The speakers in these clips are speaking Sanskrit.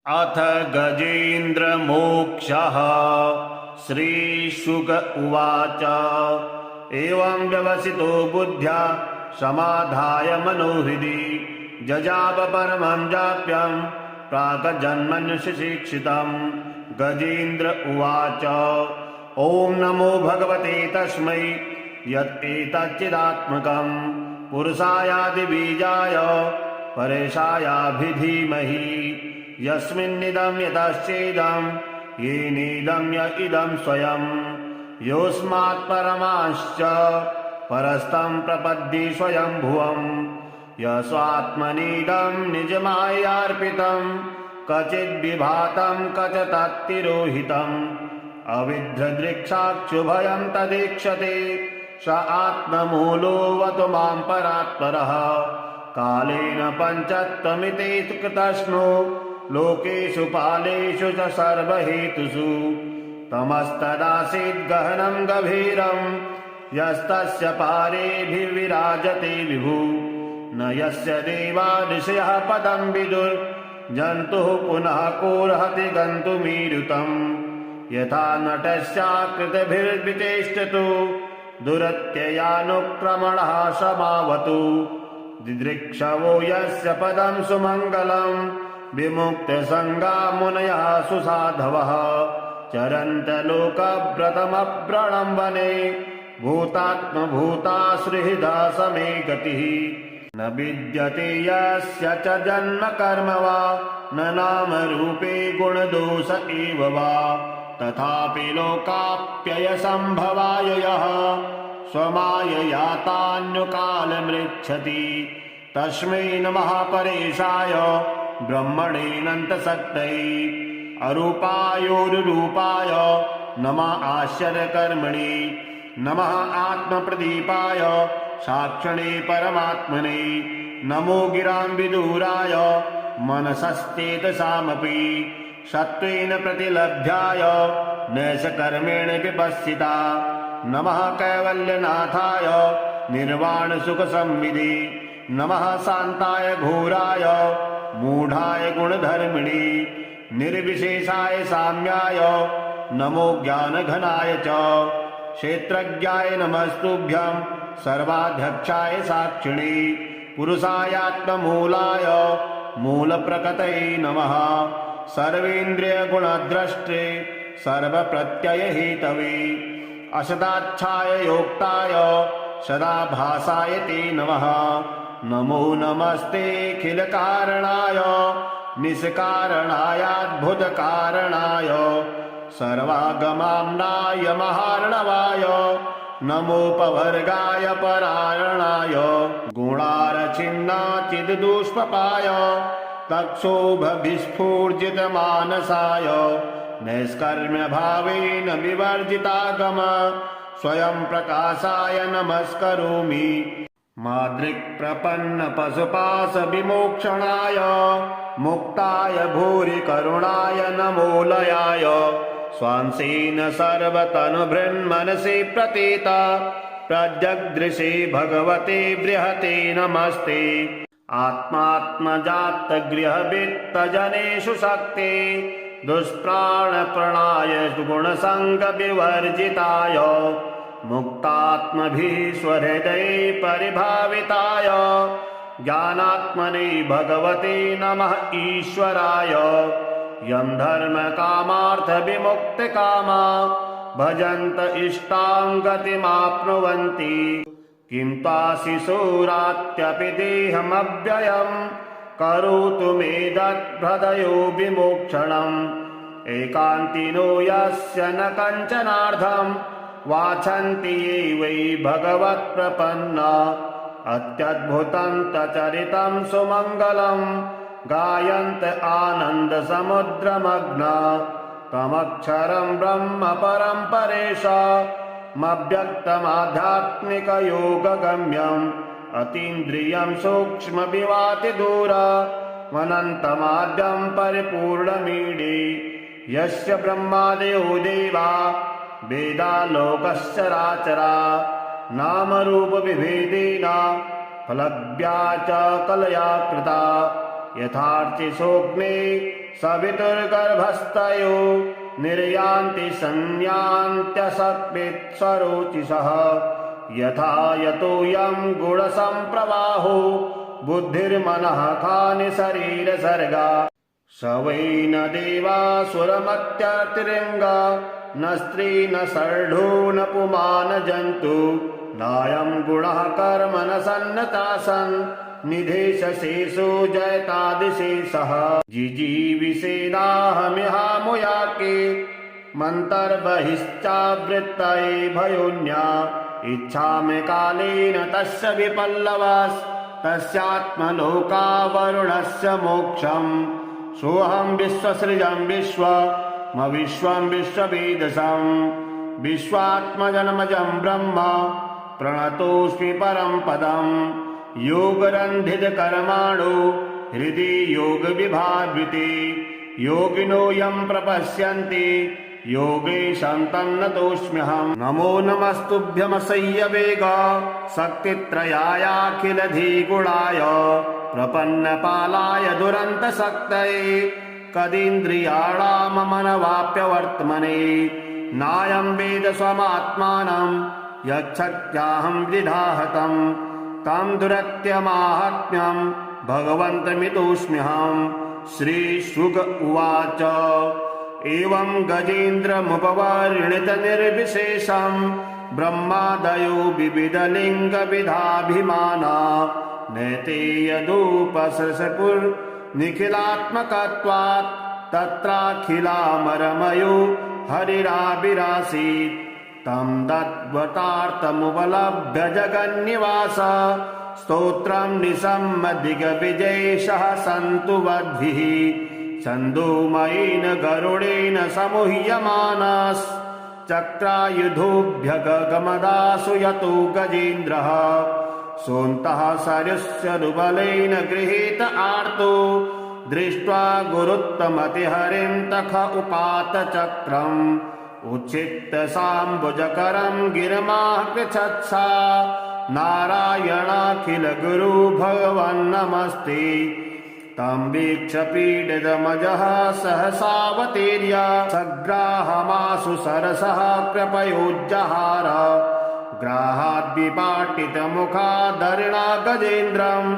अथ गजेन्द्रमोक्षः। श्रीशुक उवाच। एवं व्यवसितो बुद्ध्या समाधाय मनोहृदि जजाप परमं जाप्यं प्राक्जन्मन्यशिक्षितं। गजेन्द्र उवाच। ॐ नमो भगवते तस्मै यत्एतच्चिदात्मकं पुरुषायादिबीजाय परेशायाभिधीमहि। यस्मिन्निदं यतश्चेदं येनेदं य इदं स्वयं योऽस्मात् परमांश्च परस्तं प्रपद्ये स्वयंभुवम्। यस्वात्मनीदं निजमायार्पितं क्वचिद्विभातं क्वच तत्तिरोहितम्। अविद्रदृक्साक्षुभयं तदीक्षते स आत्ममूलोऽवतु मां परात्परः। कालेन पञ्चत्वमिति कृतस्नो लोकेषु पालेषु च सर्वहेतुषु। तमस्तदासीद् गहनं गभीरं यस्तस्य पारेभिर्विराजते विभु। न यस्य देवा ऋषयः पदं विदुर्जन्तुः पुनः कोऽर्हति गन्तुमीरुतम्। यथा नटस्याकृतिभिर्विचेष्टतो दुरत्ययानुक्रमणः समावतु। दिदृक्षवो यस्य पदं सुमङ्गलं विमुक्तसङ्गा मुनयः सुसाधवः। चरन्त लोकव्रतमव्रणं वने भूतात्मभूतासुहृदा समे गतिः। न विद्यते यस्य च जन्म कर्म वा न नामरूपे गुणदोष एव वा। तथापि लोकाप्ययसम्भवाय यः स्वमायया तान्युकालमृच्छति तस्मै नमः परेशाय ब्रह्मणेऽनन्तशक्तये। अरूपायोरुरूपाय नमः आश्चर्यकर्मणे। नमः आत्मप्रदीपाय साक्षिणे परमात्मने। नमो गिराम्बिदूराय मनसश्चेतसामपि सत्त्वेन प्रतिलभ्याय नैषकर्मेण विपश्चिता। नमः कैवल्यनाथाय निर्वाणसुखसंविदे। नमः शान्ताय घोराय मूढाय गुणधर्मिणे। निर्विशेषाय साम्याय नमो ज्ञानघनाय च। क्षेत्रज्ञाय नमस्तुभ्यं सर्वाध्यक्षाय साक्षिणे। पुरुषायात्ममूलाय मूलप्रकृतये नमः। सर्वेन्द्रियगुणद्रष्टे सर्वप्रत्ययहेतवे। असदाच्छाय योक्ताय सदाभासाय ते नमः। नमो नमस्तेऽखिलकारणाय निष्कारणायाद्भुतकारणाय सर्वागमाम्नाय महार्णवाय। नमोपवर्गाय परायणाय गुणारचिन्नाचिद्दुष्पपाय तक्षोभविस्फूर्जितमानसाय नैष्कर्म्यभावेन विवर्जितागम स्वयं प्रकाशाय नमस्करोमि। मादृक्प्रपन्नपशुपाशविमोक्षणाय मुक्ताय भूरि करुणाय नमोलयाय। स्वांसेन सर्वतनुभृन्मनसि प्रतीता प्रजगदृशे भगवते बृहते नमस्ते। आत्मात्मजातगृहवित्तजनेषु शक्ते दुष्प्राणप्रणाय गुणसङ्गविवर्जिताय मुक्तात्मभिः स्वहृदये परिभाविताय ज्ञानात्मने भगवते नमः ईश्वराय। यं धर्मकामार्थविमुक्तकामा भजन्त इष्टां गतिमाप्नुवन्ति। किं त्वाशिशोरात्यपि देहमव्ययं करोतु मे दद्भृदयो विमोक्षणम्। एकान्तिनो यस्य न कञ्चनार्थं वाछन्ति ये वै भगवत्प्रपन्ना। अत्यद्भुतं तचरितं सुमङ्गलं गायन्त आनन्दसमुद्रमग्ना। तमक्षरं ब्रह्म परं परेशामव्यक्तमाध्यात्मिकयोगगम्यम्। अतीन्द्रियं सूक्ष्मविवातिदूरमनन्तमाद्यं परिपूर्णमीडे। यस्य ब्रह्मादयो देवा वेदालोकश्चराचरा नामरूपविभेदेन फलज्ञा च कलया कृता। यथार्चिसोऽग्ने सवितुर्गर्भस्थयो निर्यान्ति संयान्त्यसत्वित्सरोचिषः यथा यतोऽयं गुणसम्प्रवाहो बुद्धिर्मनः खानि शरीरसर्गा स वै न देवासुरमत्यतिरिङ्गा न स्त्री न षड्ढो न पुमान जन्तु नायं गुणः कर्म न सन्नतासन् निधेशशेषो जयतादिशेषः जिजीविषेदाहमिहामुयाके मन्तर्बहिश्चावृत्तये भयोन्या इच्छामि कालेन तस्य विपल्लवास् तस्यात्मलोकावरुणस्य मोक्षम् सोऽहं विश्वसृजं विश्वं विश्ववेदसं विश्वात्मजन्मजं ब्रह्म प्रणतोऽस्मि परं पदं योगरन्धितकर्माणो हृदि योगविभावृते योगिनो यं प्रपश्यन्ति योगेशं तन्नतोऽस्म्यहं नमो नमस्तुभ्यमसह्यवेग शक्तित्रयायाखिलधिगुणाय प्रपन्नपालाय दुरन्तशक्तये कदीन्द्रियाणाममनवाप्यवर्त्मने नायं वेद स्वमात्मानं यच्छत्याहं विधाहतं तं दुरत्यमाहात्म्यं भगवन्तमितोऽस्म्यहं श्रीशुक उवाच एवं गजेन्द्रमुपवर्णितनिर्विशेषं ब्रह्मादयो विविधलिङ्गविधाभिमाना नैते यदुपसृशपुर्निखिलात्मकत्वात् तत्राखिलामरमयो हरिराविरासीत् तं दत्वतार्थमुपलभ्य जगन्निवास स्तोत्रं निशम्मदिग्विजयेशः सन्तु वद्भिः छन्दोमयेन गरुडेन समूह्यमानश्चक्रायुधोऽभ्यगमदासु यतो गजेन्द्रः सोऽन्तः सरुस्यरुबलेन गृहीत आर्तो दृष्ट्वा गुरुत्तमतिहरिं तख उपात चक्रम् उच्छित्त साम्बुजकरं गिरिमाकृच्छत्सा नारायणाखिल गुरु भगवन्नमस्ते तं वीक्ष्य पीडितमजः सहसावतीर्य सग्राहमाशु सरसः कृपयोज्जहार ग्राहाद्विपाटितमुखादरिणा गजेन्द्रम्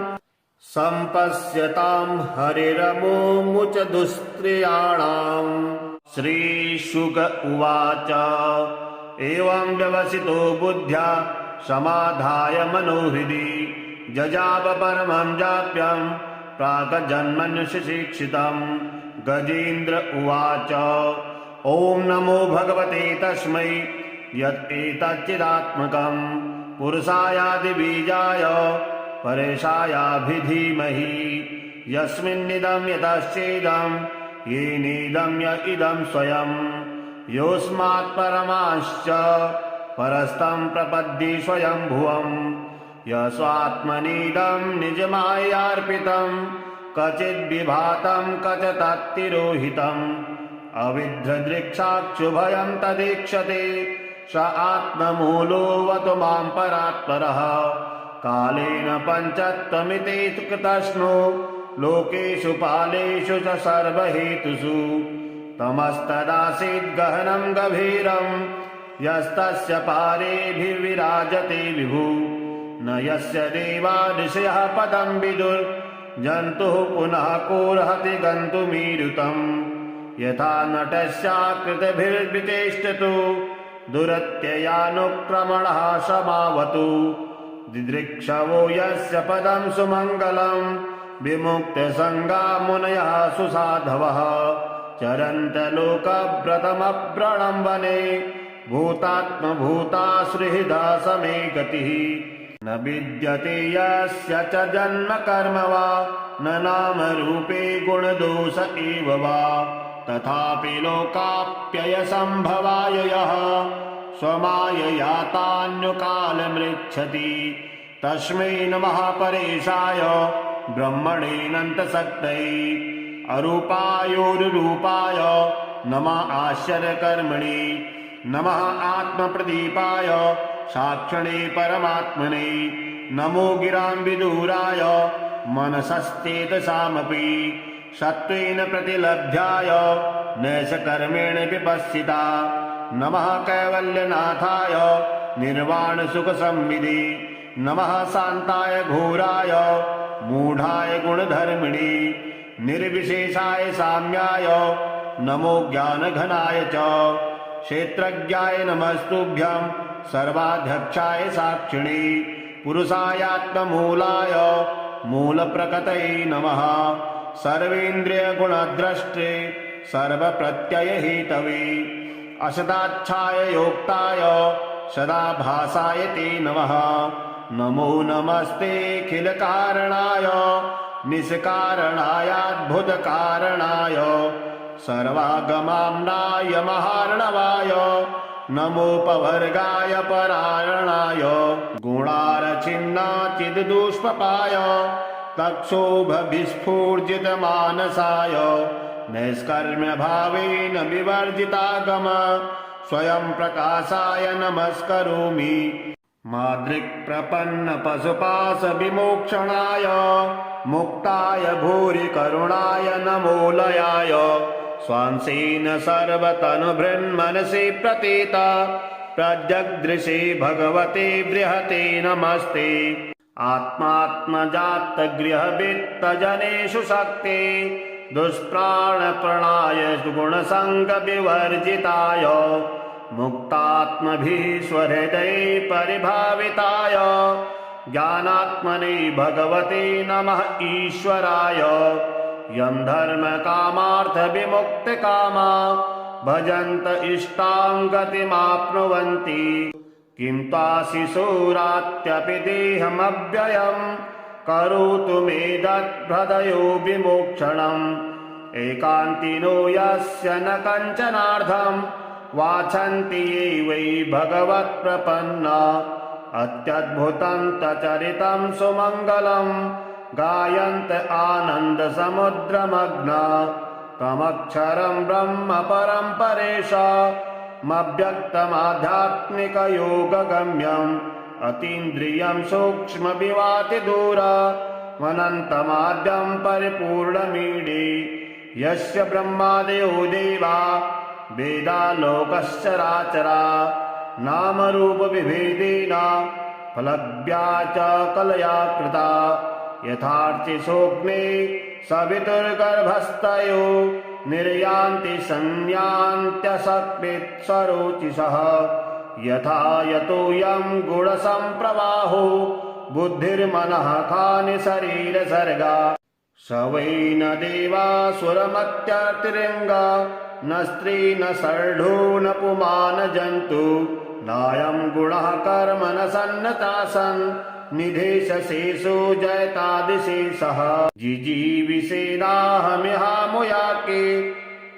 सम्पश्यतां हरिरमुमुच दुस्त्रियाणाम् श्रीशुक उवाच एवं व्यवसितो बुद्ध्या समाधाय मनोहृदि जजाप परमं जाप्यं प्राक्जन्मन्युशिक्षितं गजेन्द्र उवाच ॐ नमो भगवते तस्मै यत्एतच्चिदात्मकं पुरुषायादिबीजाय परेशायाभिधीमहि यस्मिन्निदं यतश्चेदं येनेदं य इदं स्वयं योऽस्मात् परमाश्च परस्तं प्रपद्ये स्वयंभुवम् यस्वात्मनीदं निजमायार्पितं क्वचिद्विभातं क्वच तत्तिरोहितम् अविद्रदृक्षाक्षुभयं तदीक्षते स आत्ममूलोऽवतु मां परात्परः कालेन पञ्चत्वमिति कृतस्नो लोकेषु पालेषु च सर्वहेतुषु तमस्तदासीद् गहनं गभीरं यस्तस्य पारेभिर्विराजते विभु न यस्य देवा ऋषयः पदं विदुर्जन्तुः पुनः कोऽर्हति गन्तुमीरुतम् यथा नटस्याकृतिभिर्विचेष्टतो दुरत्ययानुक्रमणः समावतु दिदृक्षवो यस्य पदं सुमङ्गलं विमुक्तसङ्गा मुनयः सुसाधवः चरन्तलोकव्रतमव्रणं वने भूतात्मभूतासुहृदा समे गतिः न विद्यते यस्य च जन्म कर्म वा न नामरूपे गुणदोष एव वा तथापि लोकाप्ययसम्भवाय यः स्वमाययातान्युकालमृच्छति तस्मै नमः परेशाय ब्रह्मणेऽनन्तशक्तये अरूपायोरुरूपाय नमः आश्चर्यकर्मणे नमः आत्मप्रदीपाय साक्षिणे परमात्मने नमो गिरां विदूराय मनसश्चेतसामपि सत्त्वेन प्रतिलभ्याय नैषकर्मेण विपश्चिता। नमः कैवल्यनाथाय निर्वाणसुखसंविदे। नमः शान्ताय घोराय मूढाय गुणधर्मिणे। निर्विशेषाय साम्याय नमो ज्ञानघनाय च। क्षेत्रज्ञाय नमस्तुभ्यं सर्वाध्यक्षाय साक्षिणे। पुरुषायात्ममूलाय मूलप्रकृतये नमः। सर्वेन्द्रियगुणद्रष्टे सर्वप्रत्ययहेतवे। असदाच्छाय योक्ताय सदाभासाय ते नमः। नमो नमस्तेऽखिलकारणाय निष्कारणायाद्भुतकारणाय सर्वागमाम्नाय महार्णवाय। नमोपवर्गाय परायणाय गुणारचिन्नाचिद्दुष्पपाय तक्षोभविस्फूर्जितमानसाय नैष्कर्म्यभावेन विवर्जितागम स्वयं प्रकाशाय नमस्करोमि। मादृक्प्रपन्नपशुपाशविमोक्षणाय मुक्ताय भूरि करुणाय नमोलयाय। स्वांसेन सर्वतनुभृन्मनसि प्रतीता प्रजगदृशे भगवते बृहते नमस्ते। आत्मात्मजातगृहवित्तजनेषु शक्ते दुष्प्राणप्रणाय गुणसङ्गविवर्जिताय मुक्तात्मभिः स्वहृदये परिभाविताय ज्ञानात्मने भगवते नमः ईश्वराय। यं धर्मकामार्थविमुक्तकामा भजन्त इष्टां गतिमाप्नुवन्ति। किं त्वाशिशोरात्यपि देहमव्ययं करोतु मे दद्भृदयो विमोक्षणम्। एकान्तिनो यस्य न कञ्चनार्थं वाछन्ति ये वै भगवत्प्रपन्ना। अत्यद्भुतं तचरितं सुमङ्गलं गायन्त आनन्दसमुद्रमग्ना। तमक्षरं ब्रह्म परं परेशामव्यक्तमाध्यात्मिकयोगगम्यम्। अतीन्द्रियं सूक्ष्मविवातिदूरमनन्तमाद्यं परिपूर्णमीडे। यस्य ब्रह्मादयो देवा वेदालोकश्चराचरा। नामरूपविभेदेन फलज्ञा च कलया कृता। यथार्चि सोऽग्ने सवितुर्गर्भस्थयो निर्यान्ति संयान्त्यसकृत्स्वरोचिषः। यथा यतोऽयं गुणसम्प्रवाहो बुद्धिर्मनः खानि शरीरसर्गा। स वै न देवासुरमत्यतिरिङ्गा न स्त्री न षड्ढो न पुमान् जन्तु। नायं गुणः कर्म न सन्नतासन् निधेशशेषो जयतादिशेषः। जिजीविषेणाहमिहामुयाके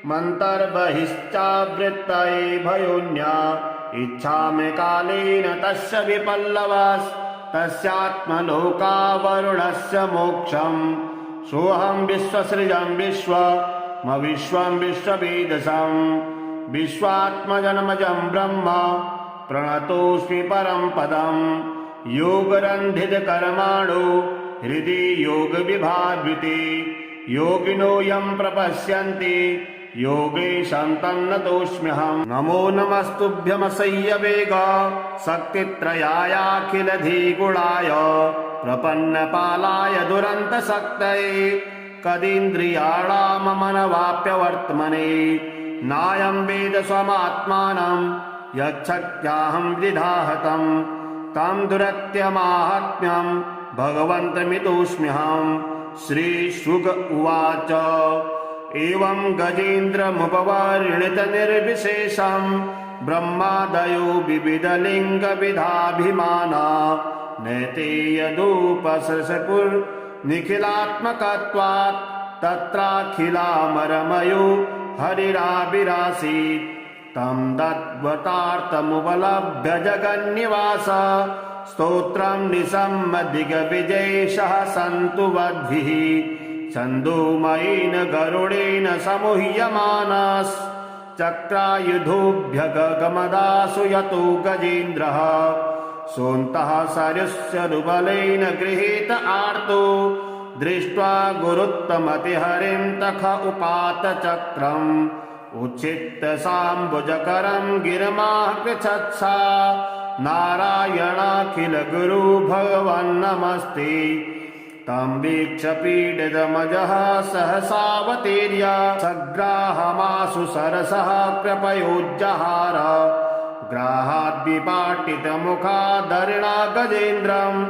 मन्तर्बहिश्चावृत्तये भयोन्या। इच्छामि कालेन तस्य विपल्लवस्तस्यात्मलोकावरुणस्य मोक्षम्। सोऽहं विश्वसृजं विश्वमविश्वं विश्ववेदसं। विश्वात्मजन्मजं ब्रह्म प्रणतोऽस्मि परं पदम्। योगरन्धितकर्माणो हृदि योगविभावृते। योगिनो यं प्रपश्यन्ति योगेशं तन्नतोऽस्म्यहम्। नमो नमस्तुभ्यमसह्यवेग शक्तित्रयायाखिलधिगुणाय प्रपन्नपालाय दुरन्तशक्तये। कदीन्द्रियाणाममनवाप्यवर्त्मने नायं वेद स्वमात्मानं यच्छक्त्याहं विधाहतम्। तं दुरत्यमाहात्म्यं भगवन्तमितोऽस्म्यहम्। श्रीशुक उवाच एवं गजेन्द्रमुपवर्णितनिर्विशेषं ब्रह्मादयो विविधलिङ्गविधाभिमाना। नैते यदुपसृशपुर्निखिलात्मकत्वात् तत्राखिलामरमयो हरिराविरासीत्। तं दद्वतार्थमुपलभ्य जगन्निवास स्तोत्रं निशम्मदिग्विजयेशः सन्तु वद्भिः। छन्दोमयेन गरुडेन समूह्यमानश्चक्रायुधोऽभ्यगमदासु यतो गजेन्द्रः। सोऽन्तः सरस्य रुबलेन गृहीत आर्तो दृष्ट्वा गुरुत्तमतिहरिं तख उपात चक्रम् उच्छित्त साम्बुजकरं गिरमाः पृच्छत्सा नारायणाखिल गुरु भगवन्नमस्ते। तं वीक्ष्य पीडितमजः सहसावतीर्य सग्राहमाशु सरसः कृपयोज्जहार ग्राहाद्विपाटितमुखादरिणा गजेन्द्रम्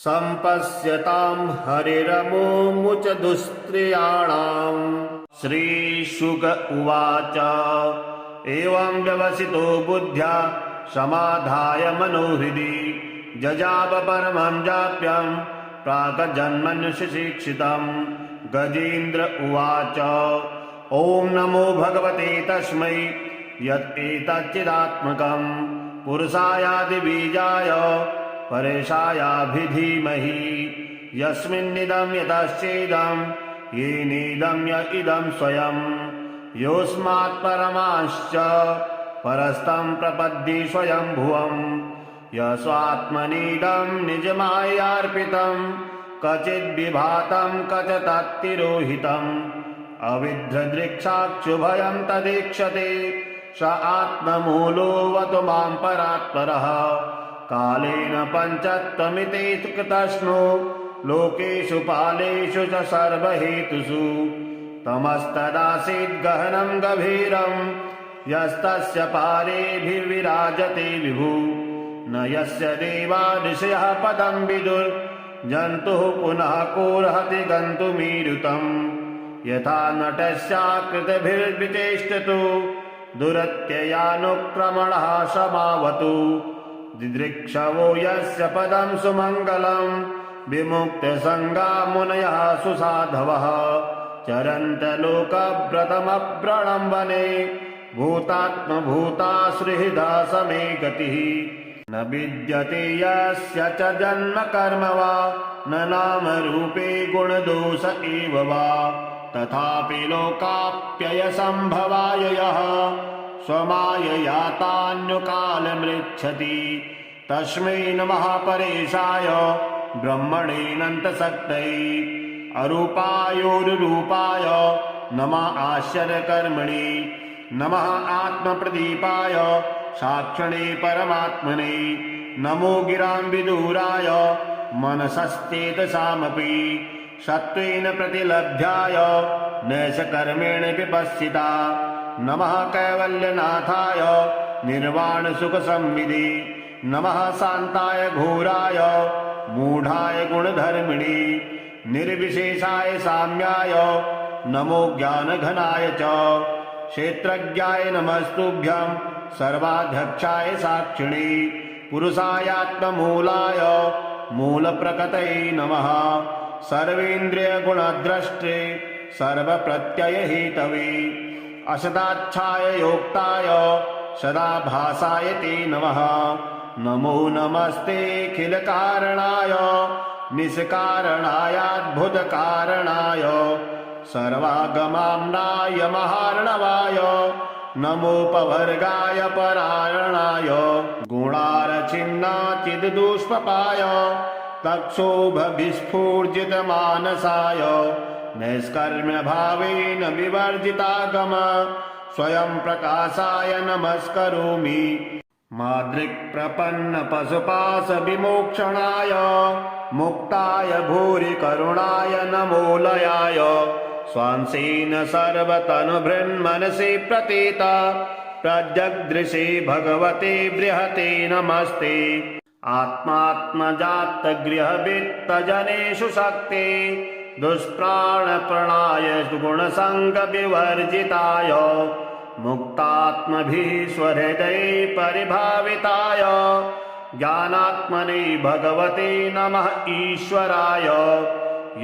सम्पश्यतां हरिरमुमुच दुस्त्रियाणाम्। श्रीशुक उवाच एवं व्यवसितो बुद्ध्या समाधाय मनोहृदि जजाप परमं जाप्यं प्राक्जन्मन्युशिक्षितम्। गजेन्द्र उवाच ॐ नमो भगवते तस्मै यत्एतच्चिदात्मकम् पुरुषायादिबीजाय परेशायाभिधीमहि यस्मिन्निदं यतश्चेदं येनेदं य इदं स्वयं योऽस्मात् परमाश्च परस्तं प्रपद्ये स्वयंभुवम् यस्वात्मनीदं निजमायार्पितं क्वचिद्विभातं क्वचित्तिरोहितम् अविद्रदृक्षाक्षुभयं तदीक्षते स आत्ममूलोऽवतु मां परात्परः। कालेन पञ्चत्वमिति कृतस्नो लोकेषु पालेषु च सर्वहेतुषु तमस्तदासीद् गहनं गभीरं यस्तस्य पारेभिर्विराजते विभु न यस्य देवा ऋषयः पदं विदुर्जन्तुः पुनः कोऽर्हति गन्तुमीरुतम् यथा नटस्याकृतिभिर्विचेष्टतु दुरत्ययानुक्रमणः समावतु दिदृक्षवो यस्य पदं सुमङ्गलं विमुक्तसङ्गा मुनयः सुसाधवः चरन्त लोकव्रतमव्रणं वने भूतात्मभूताश्रिहृदा समे गतिः न विद्यते यस्य च जन्म कर्म वा न नाम रूपे गुणदोष एव वा तथापि लोकाप्ययसम्भवाय यः स्वमायया तान्युकालमृच्छति तस्मै नमः परेशाय ब्रह्मणेऽनन्तशक्तये अरूपायोरुरूपाय नमः आश्चर्यकर्मणे नमः आत्मप्रदीपाय साक्षिणे परमात्मने नमो गिरां विदूराय मनसश्चेतसामपि सत्त्वेन प्रतिलभ्याय नैषकर्मेण विपश्चिता नमः कैवल्यनाथाय निर्वाणसुखसंविदे नमः शान्ताय घोराय मूढाय गुणधर्मिणे निर्विशेषाय साम्याय नमो ज्ञानघनाय च क्षेत्रज्ञाय नमस्तुभ्यं सर्वाध्यक्षाय साक्षिणे पुरुषायात्ममूलाय मूलप्रकृतये नमः सर्वेन्द्रियगुणद्रष्टे सर्वप्रत्ययहेतवे असदाच्छाय योक्ताय सदाभासाय ते नमः नमो नमस्तेऽखिलकारणाय निष्कारणायाद्भुतकारणाय सर्वागमाम्नाय महार्णवाय नमोपवर्गाय परायणाय गुणारचिन्नाचिद्दुष्पपाय तक्षोभविस्फूर्जितमानसाय नैष्कर्म्यभावेन विवर्जितागम स्वयं प्रकाशाय नमस्करोमि मादृक्प्रपन्नपशुपाशविमोक्षणाय मुक्ताय भूरि करुणाय नमोलयाय स्वांसेन सर्वतनुभृन्मनसि प्रतीता प्रजगदृशे भगवते बृहते नमस्ते आत्मात्मजातगृहवित्तजनेषु शक्ते दुष्प्राणप्रणाय गुणसङ्गविवर्जिताय मुक्तात्मभिः स्वहृदये परिभाविताय ज्ञानात्मने भगवते नमः ईश्वराय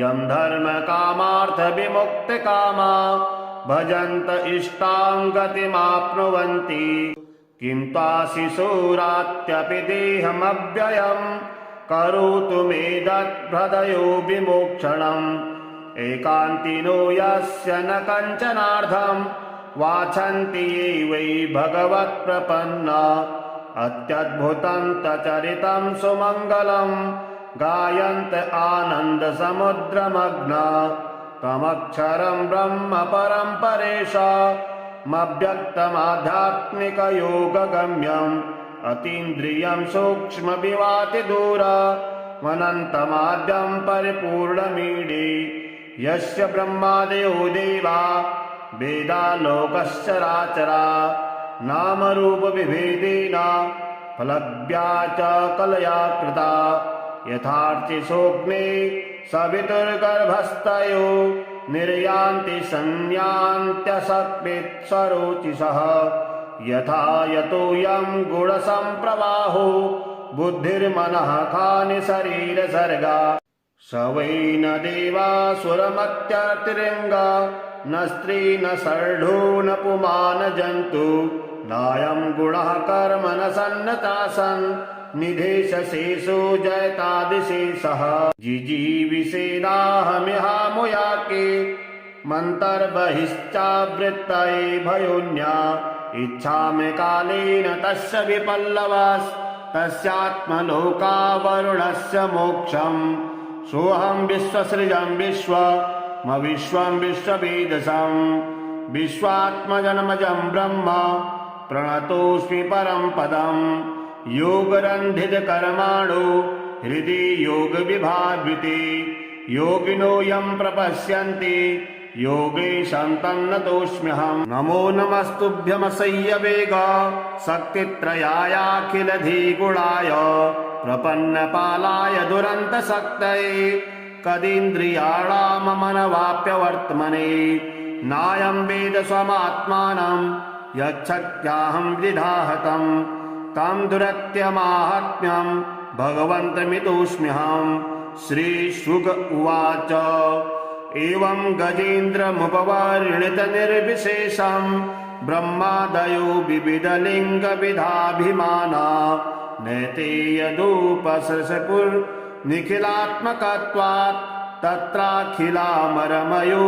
यं धर्मकामार्थविमुक्तकामा भजन्त इष्टां गतिमाप्नुवन्ति किं त्वाशिशोरात्यपि देहमव्ययं करोतु मे दद्भृदयो विमोक्षणम् एकान्तिनो यस्य न कञ्चनार्थं वाछन्ति ये वै भगवत्प्रपन्ना अत्यद्भुतं तचरितं सुमङ्गलं गायन्त आनन्दसमुद्रमग्ना तमक्षरं ब्रह्म परं परेशामव्यक्तमाध्यात्मिकयोगगम्यम् अतीन्द्रियं सूक्ष्मविवातिदूरमनन्तमाद्यं परिपूर्णमीडे यस्य ब्रह्मादयो देवा वेदालोकश्चराचरा नामरूपविभेदेन फलज्ञा च कलया कृता यथार्थे सोऽग्ने सवितुर्गर्भस्थयो निर्यान्ति संयान्त्यसक्वित्सरोचिषः यथा यतोऽयं गुणसम्प्रवाहो बुद्धिर्मनः खानि शरीरसर्गा स वै न देवासुरमत्यतिरिङ्गा न स्त्री न शर्ढो न पुमान जन्तु नायं गुणः कर्म न सन्नतासन् निधेशशेषो जयतादिशेषः जिजीविषेणाहमिहामुयाके मन्तर्बहिश्चावृत्तये भयोन्या इच्छामि कालेन तस्य विपल्लवास्तस्यात्मलोकावरुणस्य मोक्षम् सोऽहं विश्वसृजं विश्वमविश्वं विश्ववेदसं विश्वात्मजन्मजं ब्रह्म प्रणतोऽस्मि परं पदं योगरन्धितकर्माणो हृदि योगविभावृते योगिनो यं प्रपश्यन्ति योगेशं तन्नतोऽस्म्यहम् नमो नमस्तुभ्यमसह्यवेग शक्तित्रयायाखिलधिगुणाय प्रपन्नपालाय दुरन्तशक्तये कदीन्द्रियाणाममनवाप्यवर्त्मने नायं वेद स्वमात्मानं यच्छक्त्याहं विधाहतं तं दुरत्यमाहात्म्यं भगवन्तमितोऽस्म्यहम् श्रीशुक उवाच एवं गजेन्द्रमुपवर्णितनिर्विशेषं ब्रह्मादयो विविधलिङ्गविधाभिमाना नैते यदुपसृशपुर्निखिलात्मकत्वात् तत्राखिलामरमयो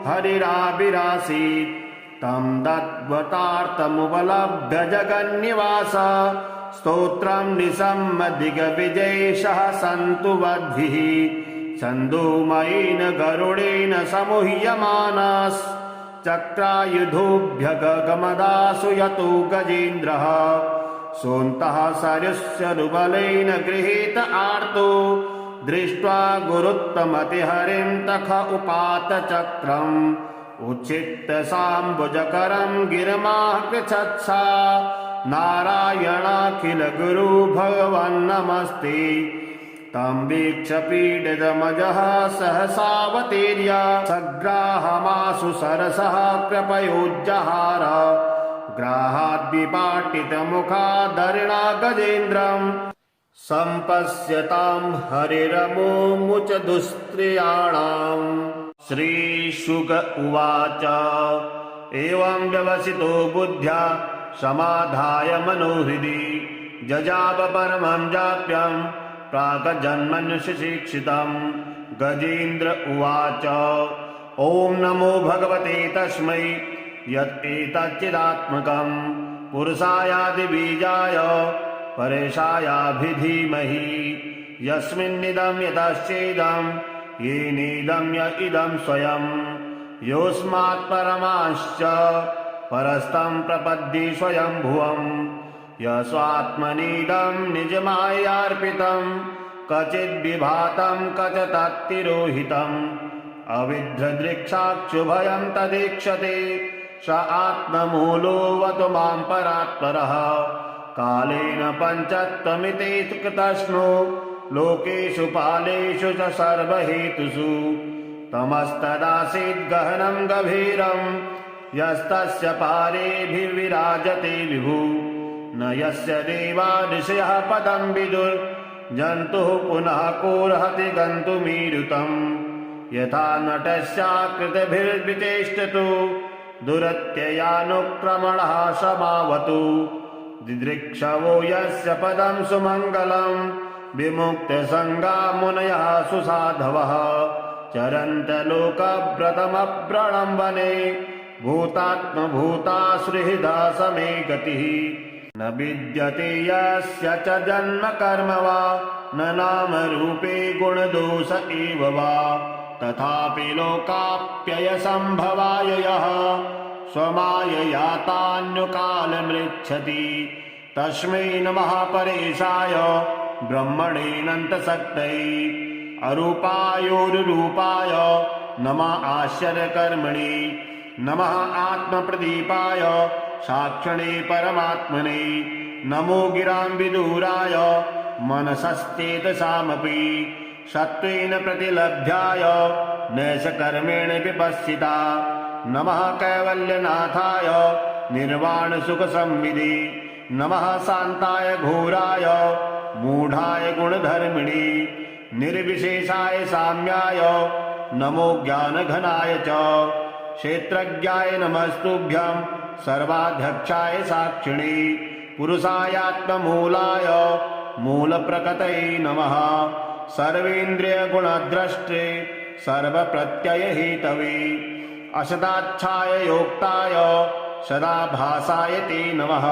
हरिराविरासीत् तं तद्वतार्थमुपलभ्य जगन्निवास स्तोत्रं निशम्य दिग्विजयेशः सन्तु वद्भिः छन्दोमयेन गरुडेन समूह्यमानश्चक्रायुधोऽभ्यगमदासु यतो गजेन्द्रः सोऽन्तः सरस्यरुबलेन गृहीत आर्तो दृष्ट्वा गुरुत्तमतिहरिं तख उपात चक्रम् उच्छित्य साम्बुजकरं गिरमाः पृच्छत्सा नारायणाखिल गुरु भगवन्नमस्ते तं वीक्ष्य पीडितमजः सहसावतीर्य सग्राहमाशु सरसः कृपयोज्जहार ग्राहाद्विपाटितमुखादरिणा गजेन्द्रम् सम्पश्यतां हरिरमुमुच दुस्त्रियाणाम् श्रीशुक उवाच एवं व्यवसितो बुद्ध्या समाधाय मनोहृदि जजाप परमं जाप्यं प्राक्जन्मन्युशिक्षितं गजेन्द्र उवाच ॐ नमो भगवते तस्मै यत् एतच्चिदात्मकं पुरुषायादिबीजाय परेशायाभिधीमहि यस्मिन्निदं यतश्चेदं येनेदं य इदं स्वयं योऽस्मात् परमाश्च परस्तं प्रपद्ये स्वयंभुवम् यस्वात्मनीदं निजमायार्पितं क्वचिद्विभातं क्वचित्तिरोहितम् अविद्रदृक्षाक्षुभयं तदीक्षते स आत्ममूलोऽवतु मां परात्परः कालेन पञ्चत्वमिति कृतस्नो लोकेषु पालेषु च सर्वहेतुषु तमस्तदासीद् गहनं गभीरं यस्तस्य पारेभिर्विराजते विभु न यस्य देवा ऋषयः पदं विदुर्जन्तुः पुनः कोऽर्हति गन्तुमीरुतम् यथा नटस्याकृतिभिर्विचेष्टतो दुरत्ययानुक्रमणः समावतु दिदृक्षवो यस्य पदं सुमङ्गलं विमुक्तसङ्गा मुनयः सुसाधवः चरन्तलोकव्रतमप्रणं वने भूतात्मभूता सुहृदा समे गतिः न विद्यते यस्य च जन्म कर्म वा न नामरूपे गुणदोष एव वा तथापि लोकाप्ययसम्भवाय यः स्वमायया तान्युकालमृच्छति तस्मै नमः परेशाय ब्रह्मणेऽनन्तशक्तये अरूपायोरुरूपाय नमः आश्चर्यकर्मणे नमः आत्मप्रदीपाय साक्षिणे परमात्मने नमो गिराम्बिदूराय मनसश्चेतसामपि सत्त्वेन प्रतिलभ्याय नैषकर्मेण विपश्चिता नमः कैवल्यनाथाय निर्वाणसुखसंविदे नमः शान्ताय घोराय मूढाय गुणधर्मिणे निर्विशेषाय साम्याय नमो ज्ञानघनाय च क्षेत्रज्ञाय नमस्तुभ्यं सर्वाध्यक्षाय साक्षिणे पुरुषायात्ममूलाय मूलप्रकृतये नमः सर्वेन्द्रियगुणद्रष्टे सर्वप्रत्ययहेतवे असदाच्छाय योक्ताय सदाभासाय ते नमः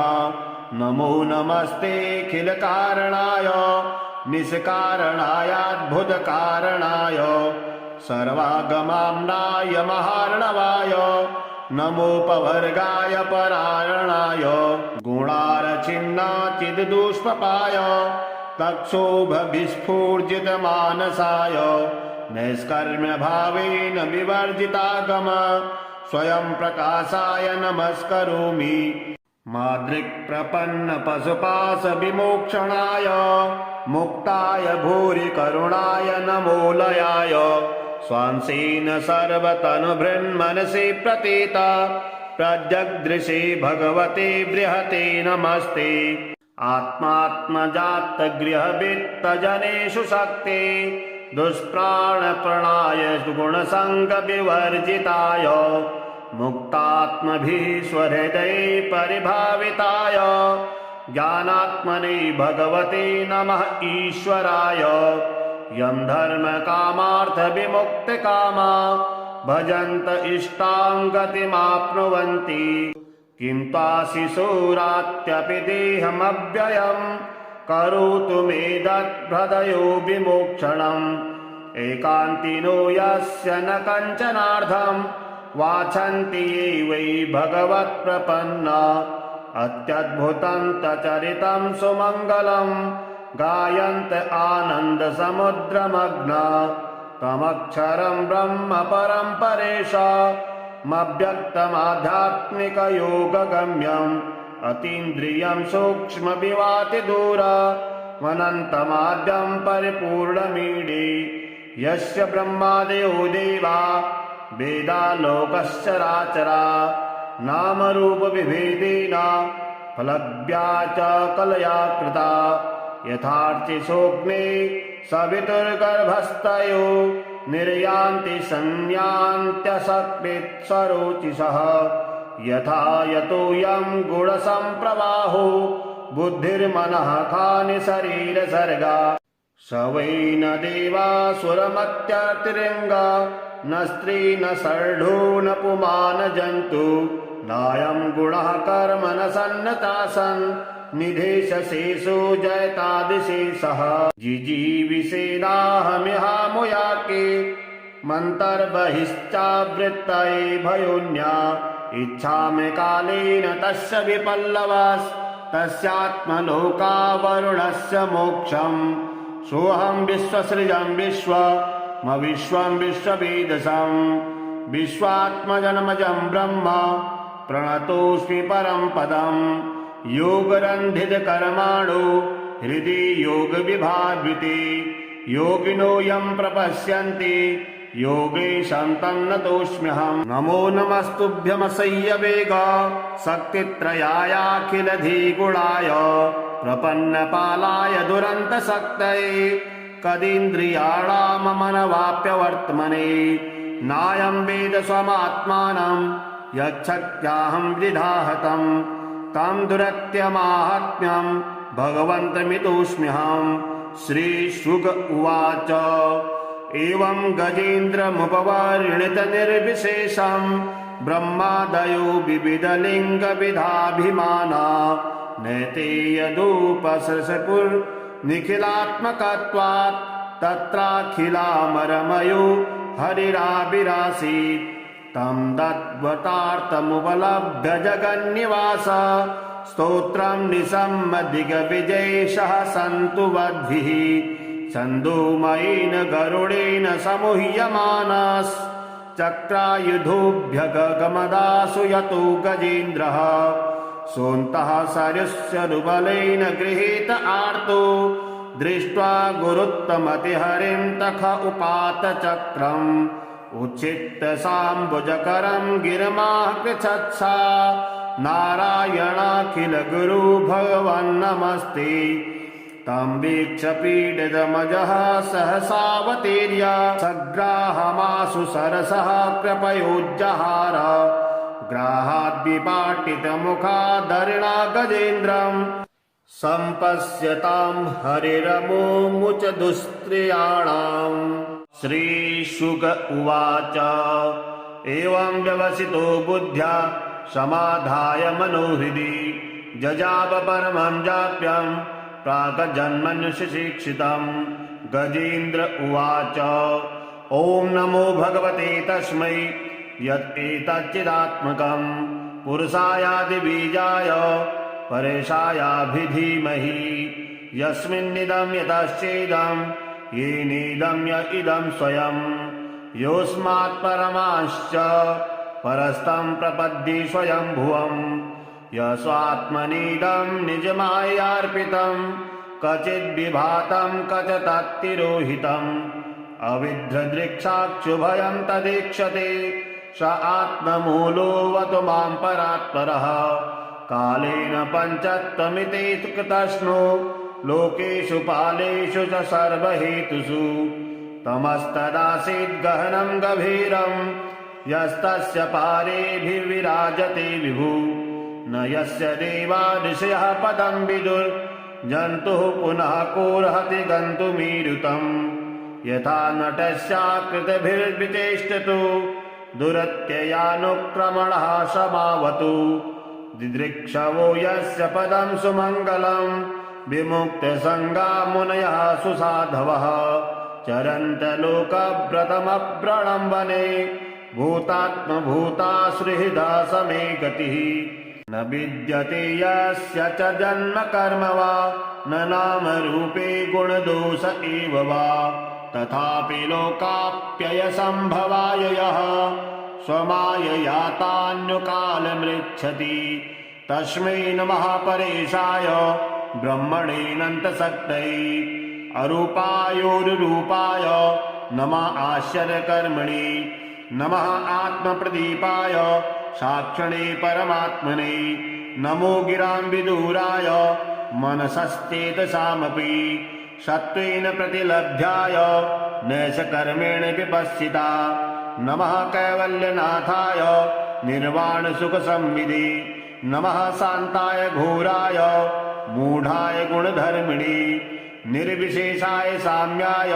नमो नमस्तेऽखिलकारणाय निष्कारणायाद्भुतकारणाय सर्वागमाम्नाय महार्णवाय नमोपवर्गाय परायणाय गुणारचिन्नाचिद्दुष्पपाय तक्षोभविस्फूर्जितमानसाय नैष्कर्म्यभावेन विवर्जितागम स्वयं प्रकाशाय नमस्करोमि मादृक्प्रपन्नपशुपाशविमोक्षणाय मुक्ताय भूरि करुणाय नमोलयाय स्वांसेन सर्वतनुभृन्मनसि प्रतीता प्रजगदृशे भगवते बृहते नमस्ते आत्मात्मजातगृहवित्तजनेषु शक्ते दुष्प्राणप्रणाय गुणसङ्गविवर्जिताय मुक्तात्मभिः स्वहृदये परिभाविताय ज्ञानात्मने भगवते नमः ईश्वराय यं धर्मकामार्थविमुक्तकामा भजन्त इष्टां गतिमाप्नुवन्ति किं त्वाशिशोरात्यपि देहमव्ययं करोतु मे दत्हृदयो विमोक्षणम् एकान्तिनो यस्य न कञ्चनार्थं वाछन्ति ये वै भगवत्प्रपन्ना अत्यद्भुतं तचरितं सुमङ्गलं गायन्त आनन्दसमुद्रमग्ना तमक्षरं ब्रह्म परं परेशामव्यक्तमाध्यात्मिकयोगगम्यम् अतीन्द्रियं सूक्ष्मविवातिदूरमनन्तमाद्यं परिपूर्णमीडे यस्य ब्रह्मादयो देवा वेदालोकश्चराचरा नामरूपविभेदेन फलज्ञा च कलया कृता यथार्चिसोऽग्ने सवितुर्गर्भस्थयो निर्यान्ति संयान्त्यसकृत्सरोचिषः यथा यतोऽयं गुणसम्प्रवाहो बुद्धिर्मनः खानि शरीरसर्गा स वै न देवासुरमत्यतिरिङ्गा न स्त्री न सर्ढो न पुमान जन्तु नायं गुणः कर्म न सन्नतासन् निधेशशेषो जयतादिशेषः जिजीविषेणाहमिहामुयाके मन्तर्बहिश्चावृत्तये भयोन्या इच्छामि कालेन तस्य विपल्लवास्तस्यात्मलोकावरुणस्य मोक्षम् सोऽहं विश्वसृजं विश्वं विश्ववेदसं विश्वात्मजन्मजं ब्रह्म प्रणतोऽस्मि परं पदम् योगरन्धितकर्माणो हृदि योगविभावृते योगिनो यं प्रपश्यन्ति योगे सन्तं नतोऽस्म्यहम् नमो नमस्तुभ्यमसह्यवेग शक्तित्रयायाखिलधिगुणाय प्रपन्नपालाय दुरन्तशक्तये कदीन्द्रियाणाममनवाप्यवर्त्मने नायं वेद स्वमात्मानं यच्छक्त्याहं विधाहतं तं दुरत्यमाहात्म्यं भगवन्तमितोऽस्म्यहम् श्रीशुक उवाच एवं गजेन्द्रमुपवर्णितनिर्विशेषं ब्रह्मादयो विविधलिङ्गविधाभिमाना नैते यदुपसृशपुर्निखिलात्मकत्वात् तत्राखिलामरमयो हरिराविरासीत् तं दत्वतार्थमुपलभ्य जगन्निवास स्तोत्रं निसम्मदिग्विजयशः सन्तु वद्भिः छन्दोमयेन गरुडेन समूह्यमानश्चक्रायुधोऽभ्यगमदासु यतो गजेन्द्रः सोऽन्तः सरुबलेन गृहीत आर्तो दृष्ट्वा गुरुत्तमतिहरिं तख उपात चक्रम् उच्छित्य साम्बुजकरं गिरमाः पृच्छत्सा नारायणाखिल गुरु भगवन्नमस्ते तं वीक्ष्य पीडितमजः सहसावतीर्य सग्राहमाशु सरसः कृपयोज्जहार ग्राहाद्विपाटितमुखादरिणा गजेन्द्रम् सम्पश्यतां हरिरमुमुच दुस्त्रियाणाम्। श्रीशुक उवाच एवं व्यवसितो बुद्ध्या समाधाय मनोहृदि जजाप परमं जाप्यं प्राक्जन्मन्युशिक्षितम्। गजेन्द्र उवाच ॐ नमो भगवते तस्मै यत्एतच्चिदात्मकं पुरुषायादिबीजाय परेशायाभिधीमहि यस्मिन्निदं यतश्चेदं येनेदं य इदं स्वयं योऽस्मात् परमाश्च परस्तं प्रपद्ये स्वयंभुवम् यस्वात्मनीदं निजमायार्पितं क्वचिद्विभातं क्वच तत्तिरोहितम् अविद्रदृक्षाक्षुभयं तदीक्षते स आत्ममूलोऽवतु मां परात्परः कालेन पञ्चत्वमिति कृतस्नो लोकेषु पालेषु च सर्वहेतुषु तमस्तदासीद् गहनं गभीरं यस्तस्य पारेभिर्विराजते विभु न यस्य देवा ऋषयः पदं विदुर्जन्तुः पुनः कोऽर्हति गन्तुमीरुतम् यथा नटस्याकृतिभिर्विचेष्टतु दुरत्ययानुक्रमणः समावतु दिदृक्षवो यस्य पदं सुमङ्गलं विमुक्तसङ्गा मुनयः सुसाधवः चरन्त लोकव्रतमव्रणं वने भूतात्मभूतासुहृदा समे गतिः न विद्यते यस्य च जन्म कर्म वा न नाम रूपे गुणदोष एव वा तथापि लोकाप्ययसम्भवाय यः स्वमाययातान्युकालमृच्छति तस्मै नमः परेशाय ब्रह्मणेऽनन्तशक्तये अरूपायोरुरूपाय नमः आश्चर्यकर्मणे नमः आत्मप्रदीपाय साक्षिणे परमात्मने नमो गिरां विदूराय मनसश्चेतसामपि सत्त्वेन प्रतिलभ्याय नैषकर्मेण विपश्चिता नमः कैवल्यनाथाय निर्वाणसुखसंविदे नमः शान्ताय घोराय मूढाय गुणधर्मिणे निर्विशेषाय साम्याय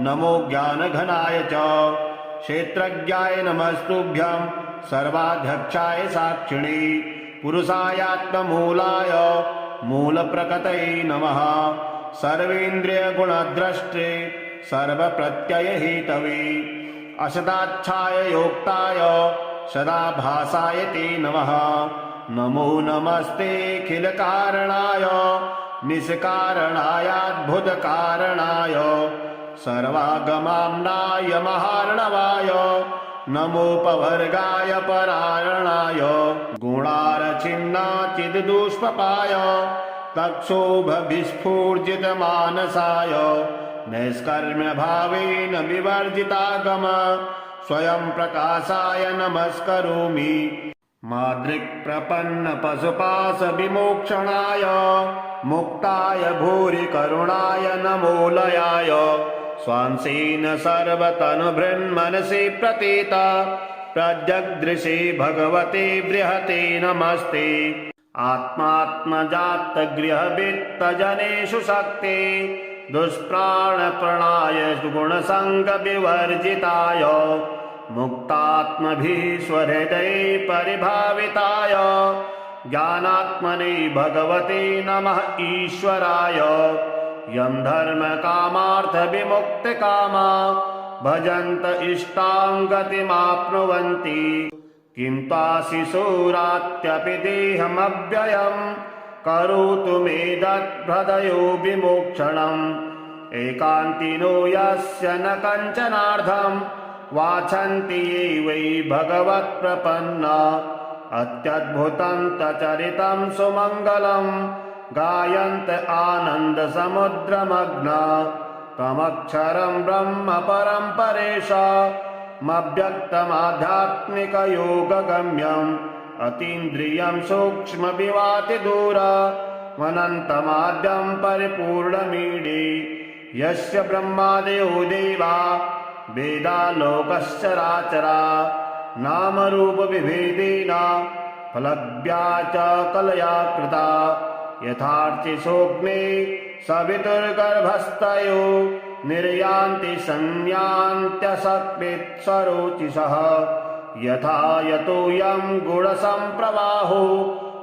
नमो ज्ञानघनाय च क्षेत्रज्ञाय नमस्तुभ्यं सर्वाध्यक्षाय साक्षिणे पुरुषायात्ममूलाय मूलप्रकृतये नमः सर्वेन्द्रियगुणद्रष्टे सर्वप्रत्ययहेतवे असदाच्छाय योक्ताय सदाभासाय ते नमः नमो नमस्तेऽखिलकारणाय निष्कारणायाद्भुतकारणाय सर्वागमाम्नाय महार्णवाय नमोपवर्गाय परायणाय गुणारचिन्नाचिद्दुष्पपाय तक्षोभविस्फूर्जितमानसाय नैष्कर्म्यभावेन विवर्जितागम स्वयं प्रकाशाय नमस्करोमि मादृक्प्रपन्नपशुपाशविमोक्षणाय मुक्ताय भूरि करुणाय नमोलयाय स्वांसेन सर्वतनुभृन्मनसि प्रतीता प्रजगदृशे भगवते बृहते नमस्ते आत्मात्मजातगृहवित्तजनेषु शक्ते दुष्प्राणप्रणाय गुणसङ्गविवर्जिताय मुक्तात्मभिः स्वहृदये परिभाविताय ज्ञानात्मने भगवते नमः ईश्वराय। यं धर्मकामार्थविमुक्तकामा भजन्त इष्टां गतिमाप्नुवन्ति। किं त्वाशिशुरात्यपि देहमव्ययम् करोतु मे दद्भृदयो विमोक्षणम्। एकान्तिनो यस्य न कञ्चनार्थम् वाञ्छन्ति ये वै भगवत्प्रपन्ना। अत्यद्भुतं तचरितं सुमङ्गलं गायन्त आनन्दसमुद्रमग्ना। तमक्षरं ब्रह्म परं परेशामव्यक्तमाध्यात्मिकयोगगम्यम्। अतीन्द्रियं सूक्ष्मविवातिदूरमनन्तमाद्यं परिपूर्णमीडे। यस्य ब्रह्मादयो देवा वेदालोकश्चराचरा नामरूपविभेदेन फलज्ञा च कलया कृता। यथार्चिषोऽग्ने सवितुर्गर्भस्थयो निर्यान्ति संयान्त्यसकृत्स्वरोचिषः। यथा यतोऽयं गुणसम्प्रवाहो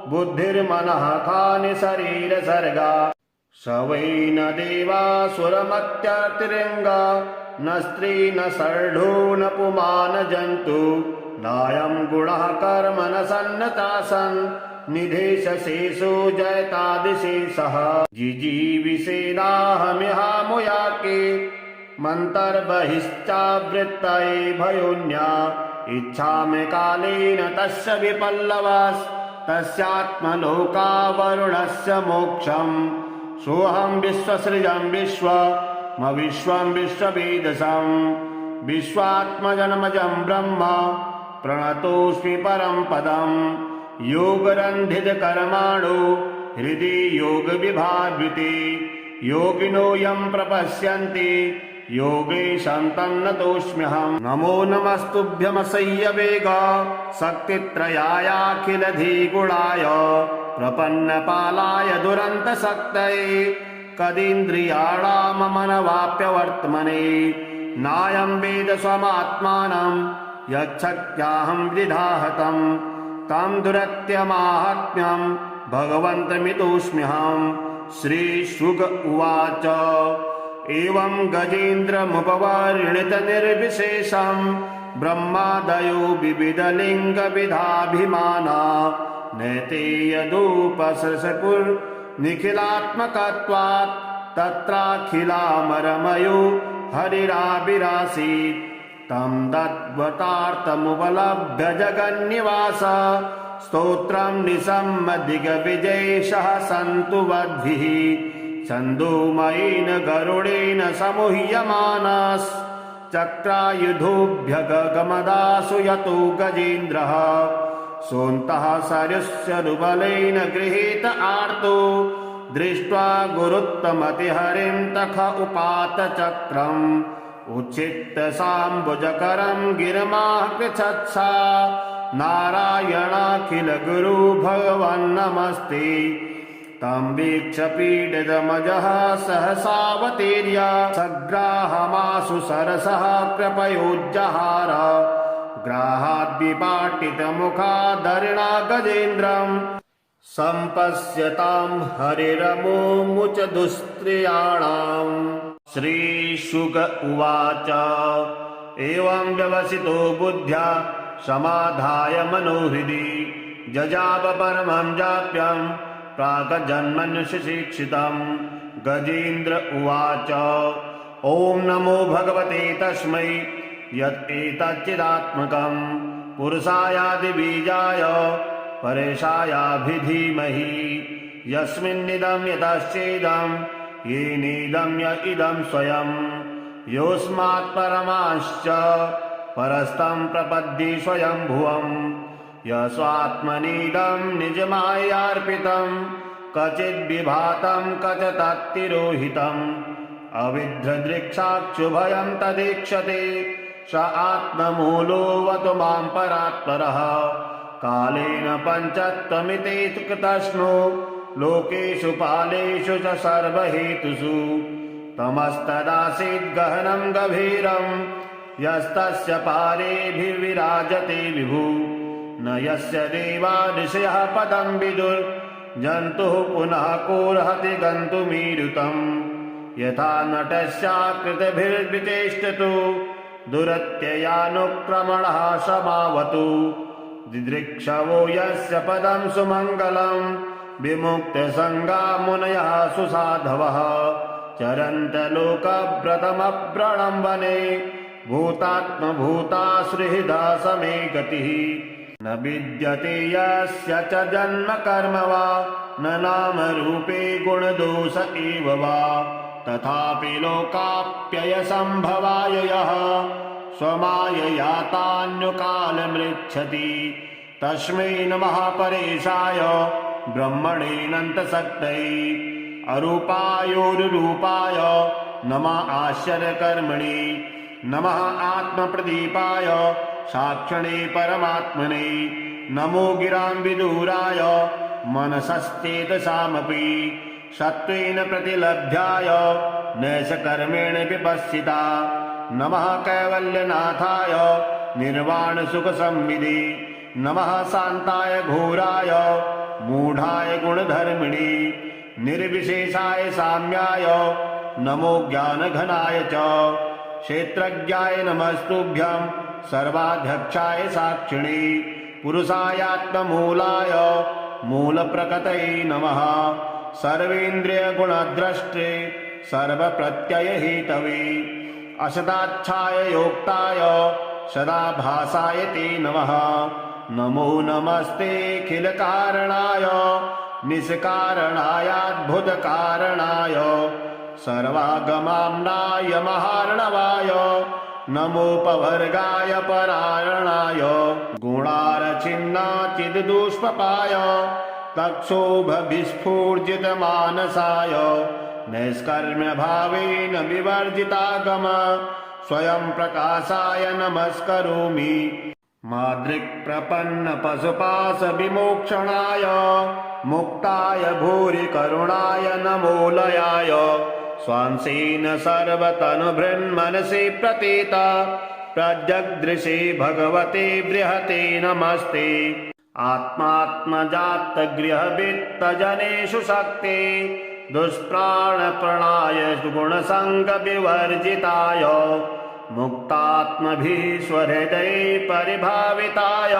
बुद्धिर्मनः खानि शरीरसर्गा। स वै न देवासुरमत्यतिरिङ्गा न स्त्री न षड्ढो न पुमान् जन्तु। नायं गुणः कर्म न सन्नतासन् निधेशशेषो जयतादिशेषः। जिजीविषेणाहमिहामुयाके मन्तर्बहिश्चावृत्तये भयोन्या। इच्छामि कालेन तस्य विपल्लवास्तस्यात्मलोकावरुणस्य मोक्षम्। सोऽहं विश्वसृजं विश्वं विश्ववेदसं विश्वात्मजन्मजं ब्रह्म प्रणतोऽस्मि परं पदम्। योगरन्धितकर्माणो हृदि योगविभावृते योगिनो यं प्रपश्यन्ति योगेशं तन्नतोऽस्म्यहम्। नमो नमस्तुभ्यमसह्यवेग शक्तित्रयायाखिलधिगुणाय प्रपन्नपालाय दुरन्तशक्तये कदीन्द्रियाणाममनवाप्यवर्त्मने। नायं वेद स्वमात्मानं यच्छक्त्याहं विधाहतं तं दुरत्यमाहात्म्यं भगवन्तमितोऽस्म्यहम्। श्रीशुक उवाच एवं गजेन्द्रमुपवर्णितनिर्विशेषं ब्रह्मादयो विविधलिङ्गविधाभिमाना। नैते यदुपसृशकुर्निखिलात्मकत्वात् तत्राखिलामरमयो हरिराविरासीत्। तं तद्वतार्थमुपलभ्य जगन्निवास स्तोत्रं निशम्य दिग्विजयेशः सन्तु वद्भिः। छन्दोमयेन गरुडेन समूह्यमानश्चक्रायुधोऽभ्यगमदासु यतो गजेन्द्रः। सोऽन्तः सरस्यरुबलेन गृहीत आर्तो दृष्ट्वा गुरुत्तमतिहरिं तख उपात चक्रम्। उच्छित्य साम्बुजकरं गिरिमाः पृच्छत्सा नारायणाखिल गुरु भगवन्नमस्ते। तं वीक्ष्य पीडितमजः सहसावतीर्य सग्राहमाशु सरसः कृपयोज्जहार। ग्राहाद्विपाटितमुखादरिणा गजेन्द्रम् सम्पश्यतां हरिरमुमुच दुस्त्रियाणाम्। श्रीशुक उवाच एवं व्यवसितो बुद्ध्या समाधाय मनोहृदि जजाप परमं जाप्यं प्राक्जन्मन्युशिक्षितम्। गजेन्द्र उवाच ॐ नमो भगवते तस्मै यत् एतच्चिदात्मकं पुरुषायादिबीजाय परेशायाभिधीमहि। यस्मिन्निदं यतश्चेदं येनेदं य इदं स्वयं योऽस्मात् परमाश्च परस्तं प्रपद्ये स्वयंभुवम्। यस्वात्मनीदं निजमायार्पितं क्वचिद्विभातं क्वचित्तिरोहितम्। अविद्रदृक्साक्षुभयं तदीक्षते स आत्ममूलोऽवतु मां परात्परः। कालेन पञ्चत्वमिते कृतस्नो लोकेषु पालेषु च सर्वहेतुषु। तमस्तदासीद् गहनं गभीरं यस्तस्य पारेभिर्विराजते विभु न यस्य देवा ऋषयः पदं विदुर्जन्तुः पुनः कोऽर्हति गन्तुमीरुतम् यथा नटस्याकृतिभिर्विचेष्टतु दुरत्ययानुक्रमणः समावतु दिदृक्षवो यस्य पदं सुमङ्गलं विमुक्तसङ्गा मुनयः सुसाधवः चरन्तलोकव्रतमव्रणं वने भूतात्मभूतासुहृदा समे गतिः न विद्यते यस्य च जन्म कर्म वा न नाम रूपे गुणदोष एव वा तथापि लोकाप्ययसम्भवाय यः स्वमायया तान्युकालमृच्छति तस्मै नमः परेशाय ब्रह्मणेऽनन्तशक्तये अरूपायोरुरूपाय नमः आश्चर्यकर्मणे नमः आत्मप्रदीपाय साक्षिणे परमात्मने नमो गिरां विदूराय मनसश्चेतसामपि सत्त्वेन प्रतिलभ्याय नैषकर्मेण विपश्चिता नमः कैवल्यनाथाय निर्वाणसुखसंविदे नमः शान्ताय घोराय मूढाय गुणधर्मिणे निर्विशेषाय साम्याय नमो ज्ञानघनाय च क्षेत्रज्ञाय नमस्तुभ्यं सर्वाध्यक्षाय साक्षिणे पुरुषायात्ममूलाय मूलप्रकृतये नमः सर्वेन्द्रियगुणद्रष्टे सर्वप्रत्ययहेतवे असदाच्छाय योक्ताय सदाभासाय ते नमः नमो नमस्तेऽखिलकारणाय निष्कारणायाद्भुतकारणाय सर्वागमाम्नाय महार्णवाय नमोपवर्गाय परायणाय गुणारचिन्नाचिद्दुष्पपाय तक्षोभविस्फूर्जितमानसाय नैष्कर्म्यभावेन विवर्जितागम स्वयं प्रकाशाय नमस्करोमि मादृक्प्रपन्नपशुपाशविमोक्षणाय मुक्ताय भूरि करुणाय नमोलयाय स्वांसेन सर्वतनुभृन्मनसि प्रतीता प्रजगदृशे भगवते बृहते नमस्ते आत्मात्मजातगृहवित्तजनेषु शक्ते दुष्प्राणप्रणाय गुणसङ्गविवर्जिताय मुक्तात्मभिः स्वहृदये परिभाविताय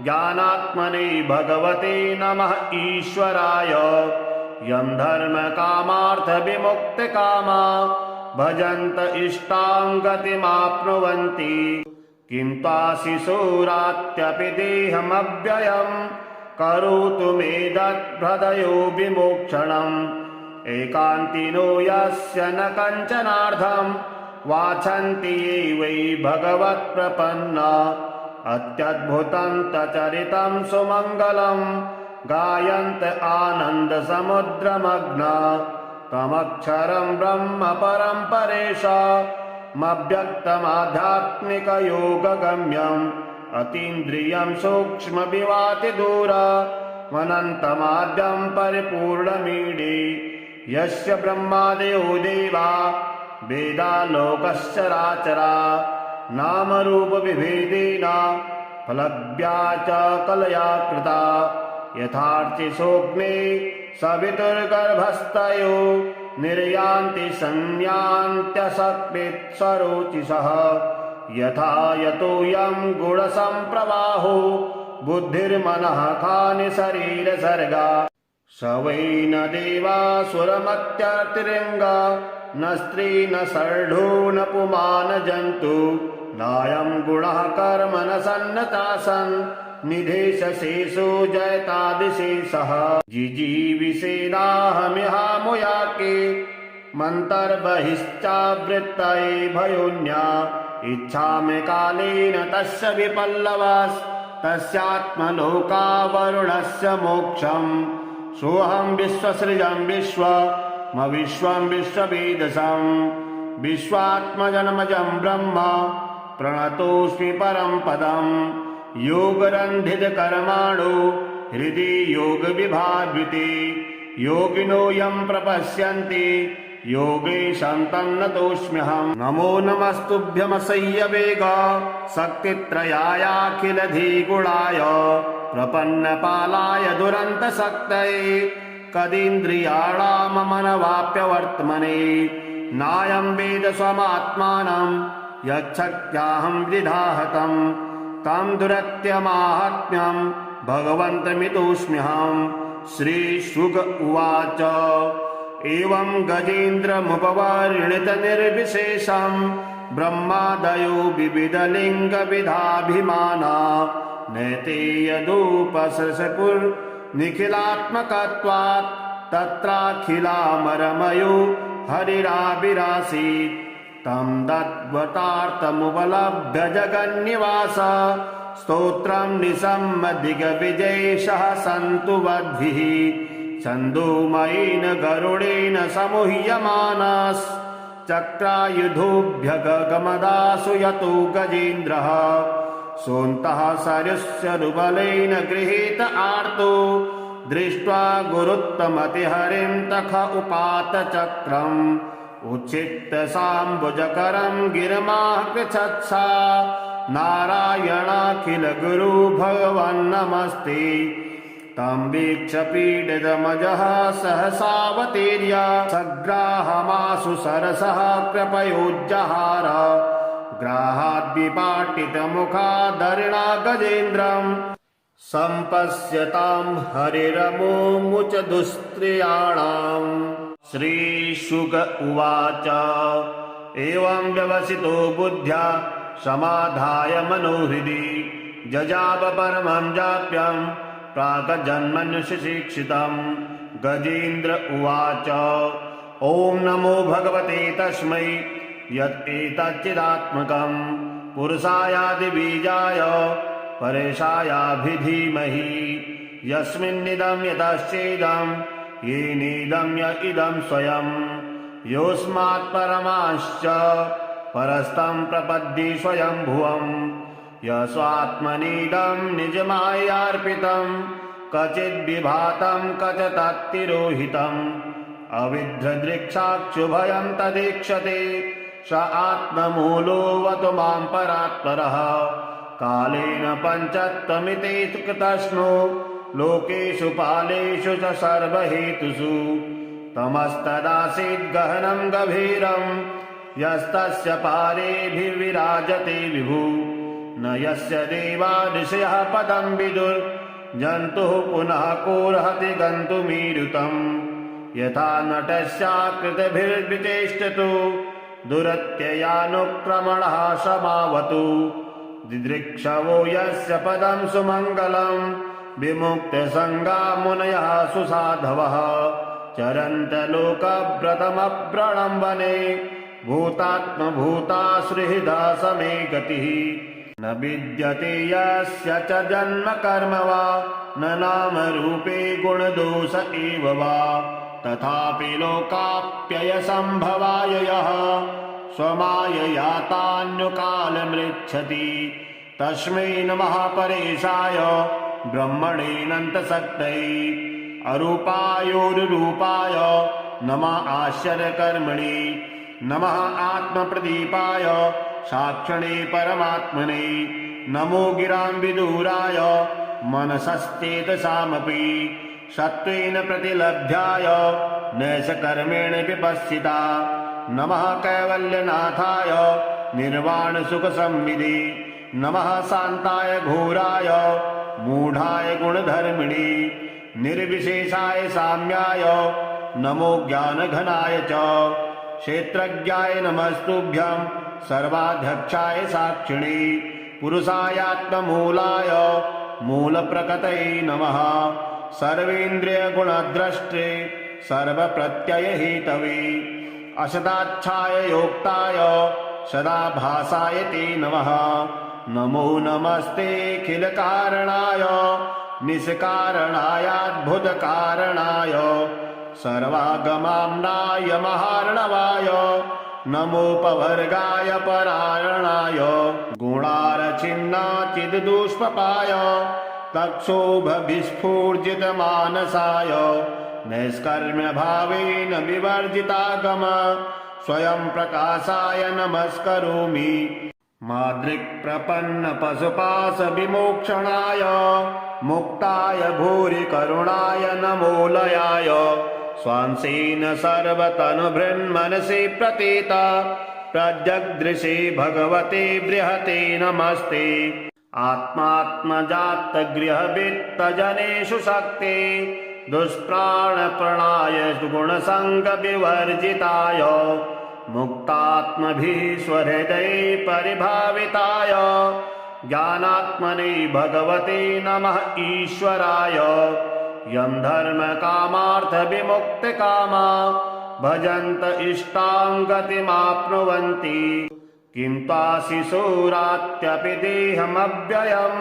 ज्ञानात्मने भगवते नमः ईश्वराय यं धर्मकामार्थविमुक्तकामा भजन्त इष्टां गतिमाप्नुवन्ति किं त्वाशिशोरात्यपि देहमव्ययम् करोतु मे दद्भृदयो विमोक्षणम् एकान्तिनो यस्य न कञ्चनार्थम् वाछन्ति ये वै भगवत्प्रपन्ना अत्यद्भुतं तचरितं सुमङ्गलं गायन्त आनन्दसमुद्रमग्ना तमक्षरं ब्रह्म परं परेशामव्यक्तमाध्यात्मिकयोगगम्यम् अतीन्द्रियं सूक्ष्मविवातिदूरमनन्तमाद्यं परिपूर्णमीडे यस्य ब्रह्मादयो देवा वेदालोकश्चराचरा नामरूपविभेदेन फलज्ञा च कलया कृता यथार्चिसोऽग्ने सवितुर्गर्भस्थयो निर्यान्ति संयान्त्यसकृत्सरोचिषः यथा यतोऽयं गुणसम्प्रवाहो बुद्धिर्मनः खानि शरीरसर्गा स वै न देवासुरमत्यतिरिङ्गा न स्त्री न सर्ढो न पुमान जन्तु नायं गुणः कर्म न सन्नतासन् निधेशशेषो जयतादिशेषः जिजीविषेदाहमिहामुयाके मन्तर्बहिश्चावृत्तये भयोन्या इच्छामि कालेन तस्य विपल्लवास्तस्यात्मलोकावरुणस्य मोक्षम् सोऽहं विश्वसृजं विश्वं विश्ववेदसं विश्वात्मजन्मजं ब्रह्म प्रणतोऽस्मि परं पदम् योगरन्धितकर्माणो हृदि योगविभावृते योगिनो यं प्रपश्यन्ति योगेशं तन्नतोऽस्म्यहं। नमो नमस्तुभ्यमसह्य वेग शक्तित्रयायाखिलधिगुणाय प्रपन्नपालाय दुरन्तशक्तये कदीन्द्रियाणाममनवाप्यवर्त्मने नायं वेद स्वमात्मानं यच्छक्त्याहं विधाहतं तं दुरत्यमाहात्म्यं भगवन्तमितोऽस्म्यहं। श्रीशुक उवाच एवं गजेन्द्रमुपवर्णितनिर्विशेषं ब्रह्मादयो विविधलिङ्गविधाभिमाना नैते यदुपसृशपुर्निखिलात्मकत्वात् तत्राखिलामरमयो हरिराविरासीत् तं दत्वतार्थमुपलभ्य जगन्निवास स्तोत्रं निसम्मदिग्विजयेशः सन्तु वद्भिः छन्दोमयेन गरुडेन समूह्यमानश्चक्रायुधोऽभ्यगमदासु यतो गजेन्द्रः सोऽन्तः सरस्वरुबलेन गृहीत आर्तो दृष्ट्वा गुरुत्तमतिहरिं तख उपात चक्रम् उच्छित्त साम्बुजकरं गिरमाः पृच्छत्सा नारायणाखिल गुरु भगवन्नमस्ते तं वीक्ष्य पीडितमजः सहसावतीर्य सग्राहमाशु सरसः कृपयोज्जहार ग्राहाद्विपाटितमुखादरिणा गजेन्द्रं सम्पश्यतां हरिरमुमुच दुस्त्रियाणाम्। श्रीशुक उवाच एवं व्यवसितो बुद्ध्या समाधाय मनोहृदि जजाप परमं जाप्यं प्राक्जन्मन्युशिक्षितं। गजेन्द्र उवाच ॐ नमो भगवते तस्मै यत्एतच्चिदात्मकं पुरुषायादिबीजाय परेशायाभिधीमहि यस्मिन्निदं यतश्चेदं येनेदं य इदं स्वयं योऽस्मात् परमाश्च परस्तं प्रपद्ये स्वयंभुवं यस्वात्मनीदं निजमायार्पितं क्वचिद्विभातं क्वच तत्तिरोहितम् अविद्रदृक्षाक्षुभयं तदीक्षते स आत्ममूलोऽवतु मां परात्परः कालेन पञ्चत्वमिते कृतस्नो लोकेषु पालेषु च सर्वहेतुषु तमस्तदासीद् गहनं गभीरं यस्तस्य पारेभिर्विराजते विभु न यस्य देवा ऋषयः पदं विदुर्जन्तुः पुनः कोऽर्हति गन्तुमीरुतम् यथा नटस्याकृतिभिर्विचेष्टतो दुरत्ययानुक्रमणः समावतु दिदृक्षवो यस्य पदं सुमङ्गलं विमुक्तसङ्गा मुनयः सुसाधवः चरन्तलोकव्रतमप्रणं वने भूतात्मभूतासुहृदा समे गतिः न विद्यते यस्य च जन्म कर्म वा न नाम रूपे गुणदोष एव वा तथापि लोकाप्ययसम्भवाय यः स्वमाययातान्युकालमृच्छति तस्मै नमः परेशाय ब्रह्मणेऽनन्तशक्तये अरूपायोरुरूपाय नमः आश्चर्यकर्मणे नमः आत्मप्रदीपाय साक्षिणे परमात्मने नमो गिरां विदूराय मनसश्चेतसामपि सत्त्वेन प्रतिलभ्याय नैषकर्मेण विपश्चिता नमः कैवल्यनाथाय निर्वाणसुखसंविदे नमः शान्ताय घोराय मूढाय गुणधर्मिणे निर्विशेषाय साम्याय नमो ज्ञानघनाय च क्षेत्रज्ञाय नमस्तुभ्यं सर्वाध्यक्षाय साक्षिणे पुरुषायात्ममूलाय मूलप्रकृतये नमः सर्वेन्द्रियगुणद्रष्टे सर्वप्रत्ययहेतवे असदाच्छाय योक्ताय सदाभासाय ते नमः नमो नमस्तेऽखिलकारणाय निष्कारणायाद्भुतकारणाय सर्वागमाम्नाय महार्णवाय नमोपवर्गाय परायणाय गुणारचिन्नाचिद्दुष्पपाय तक्षोभविस्फूर्जितमानसाय नैष्कर्म्य भावेन विवर्जितागम स्वयं प्रकाशाय नमस्करोमि मादृक्प्रपन्न पशुपाश विमोक्षणाय मुक्ताय भूरि करुणाय नमोलयाय स्वांसेन सर्वतनुभृन्मनसि प्रतीता प्रजगदृशे भगवते बृहते नमस्ते आत्मात्मजातगृहवित्तजनेषु शक्ते दुष्प्राणप्रणाय गुणसङ्गविवर्जिताय मुक्तात्मभिः स्वहृदये परिभाविताय ज्ञानात्मने भगवते नमः ईश्वराय यं धर्मकामार्थविमुक्तकामा भजन्त इष्टां गतिमाप्नुवन्ति किं त्वाशिशूरात्यपि देहमव्ययं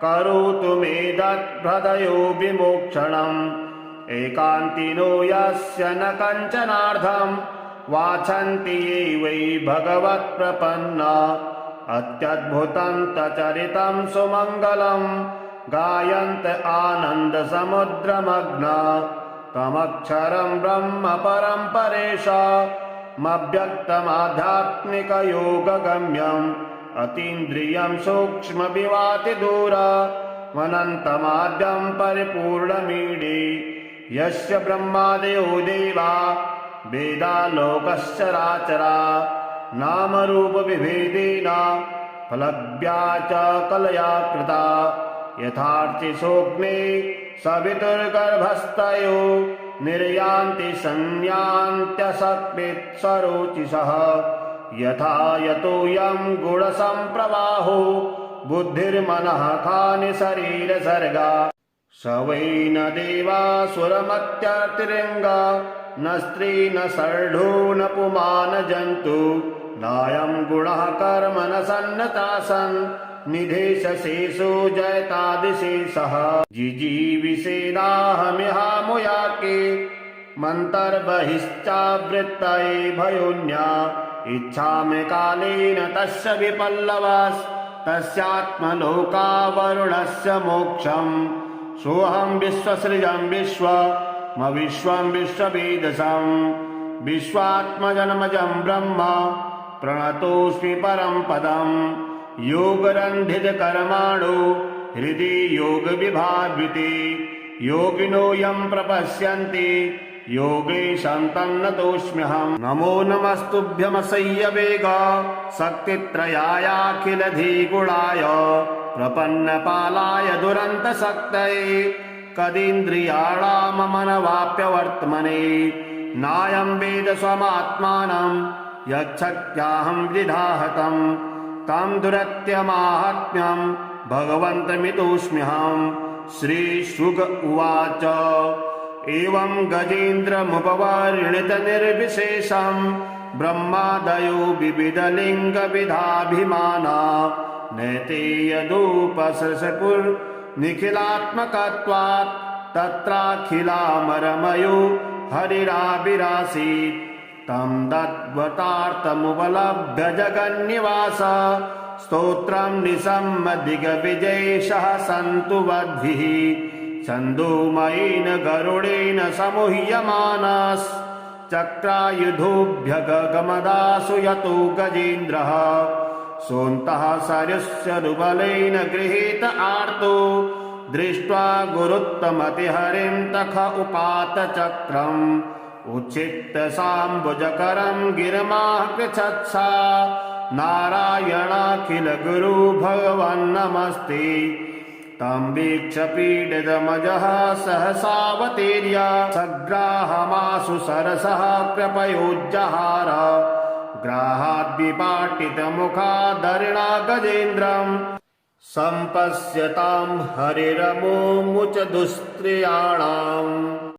करोतु मे दत्हृदयो विमोक्षणम् एकान्तिनो यस्य न कञ्चनार्थं वाछन्ति ये वै भगवत्प्रपन्ना अत्यद्भुतं तचरितं सुमङ्गलं गायन्त आनन्दसमुद्रमग्ना तमक्षरं ब्रह्म परं परेशामव्यक्तमाध्यात्मिकयोगगम्यम् अतीन्द्रियं सूक्ष्मविवातिदूरमनन्तमाद्यं परिपूर्णमीडे यस्य ब्रह्मादयो देवा वेदालोकश्चराचरा नामरूपविभेदेन फलज्ञा च कलया कृता यथार्थे सोऽग्ने सवितुर्गर्भस्थयो निर्यान्ति संयान्त्यसकृत्सरोचिषः यथा यतोऽयं गुणसम्प्रवाहो बुद्धिर्मनः खानि शरीरसर्गा स वै न देवासुरमत्यतिरिङ्गा न स्त्री न षड्ढो न पुमान जन्तु नायं गुणः कर्म न सन्नतासन् निधेशशेषो जयतादिशेषः जिजीविषेणाहमिहामुयाके मन्तर्बहिश्चावृत्तये भयोन्या इच्छामि कालेन तस्य विपल्लवस्तस्यात्मलोकावरुणस्य मोक्षम् सोऽहं विश्वसृजं विश्वं विश्ववेदसं विश्वात्मजन्मजं ब्रह्म प्रणतोऽस्मि परं पदम् योगरन्धितकर्माणो हृदि योगविभावृते योगिनो यं प्रपश्यन्ति योगेशं तन्नतोऽस्म्यहम् नमो नमस्तुभ्यमसह्यवेग शक्तित्रयायाखिलधिगुणाय प्रपन्नपालाय दुरन्तशक्तये कदीन्द्रियाणाममनवाप्यवर्त्मने नायं वेद स्वमात्मानं यच्छक्त्याहं वृधाहतं तं दुरत्यमाहात्म्यं भगवन्तमितोऽस्म्यहम् श्रीशुक उवाच एवं गजेन्द्रमुपवर्णितनिर्विशेषं ब्रह्मादयो विविधलिङ्गविधाभिमाना नैते यदुपसृशपुर्निखिलात्मकत्वात् तत्राखिलामरमयो हरिराविरासीत् तं दद्वतार्थमुपलभ्य जगन्निवास स्तोत्रं निसम्मदिग्विजयेशः सन्तु वद्भिः छन्दोमयेन गरुडेन समूह्यमानश्चक्रायुधोऽभ्यगमदासु यतो गजेन्द्रः सोऽन्तः सरुबलेन गृहीत आर्तो दृष्ट्वा गुरुत्तमतिहरिं तख उपात चक्रम् उच्छित्य साम्बुजकरं गिरिमाः पृच्छत्सा नारायणाखिल गुरु भगवन्नमस्ते तं वीक्ष्य पीडितमजः सहसावतीर्य सग्राहमाशु सरसः कृपयोज्जहार ग्राहाद्विपाटितमुखादरिणा गजेन्द्रम् सम्पश्यतां हरिरमुमुच दुस्त्रियाणाम्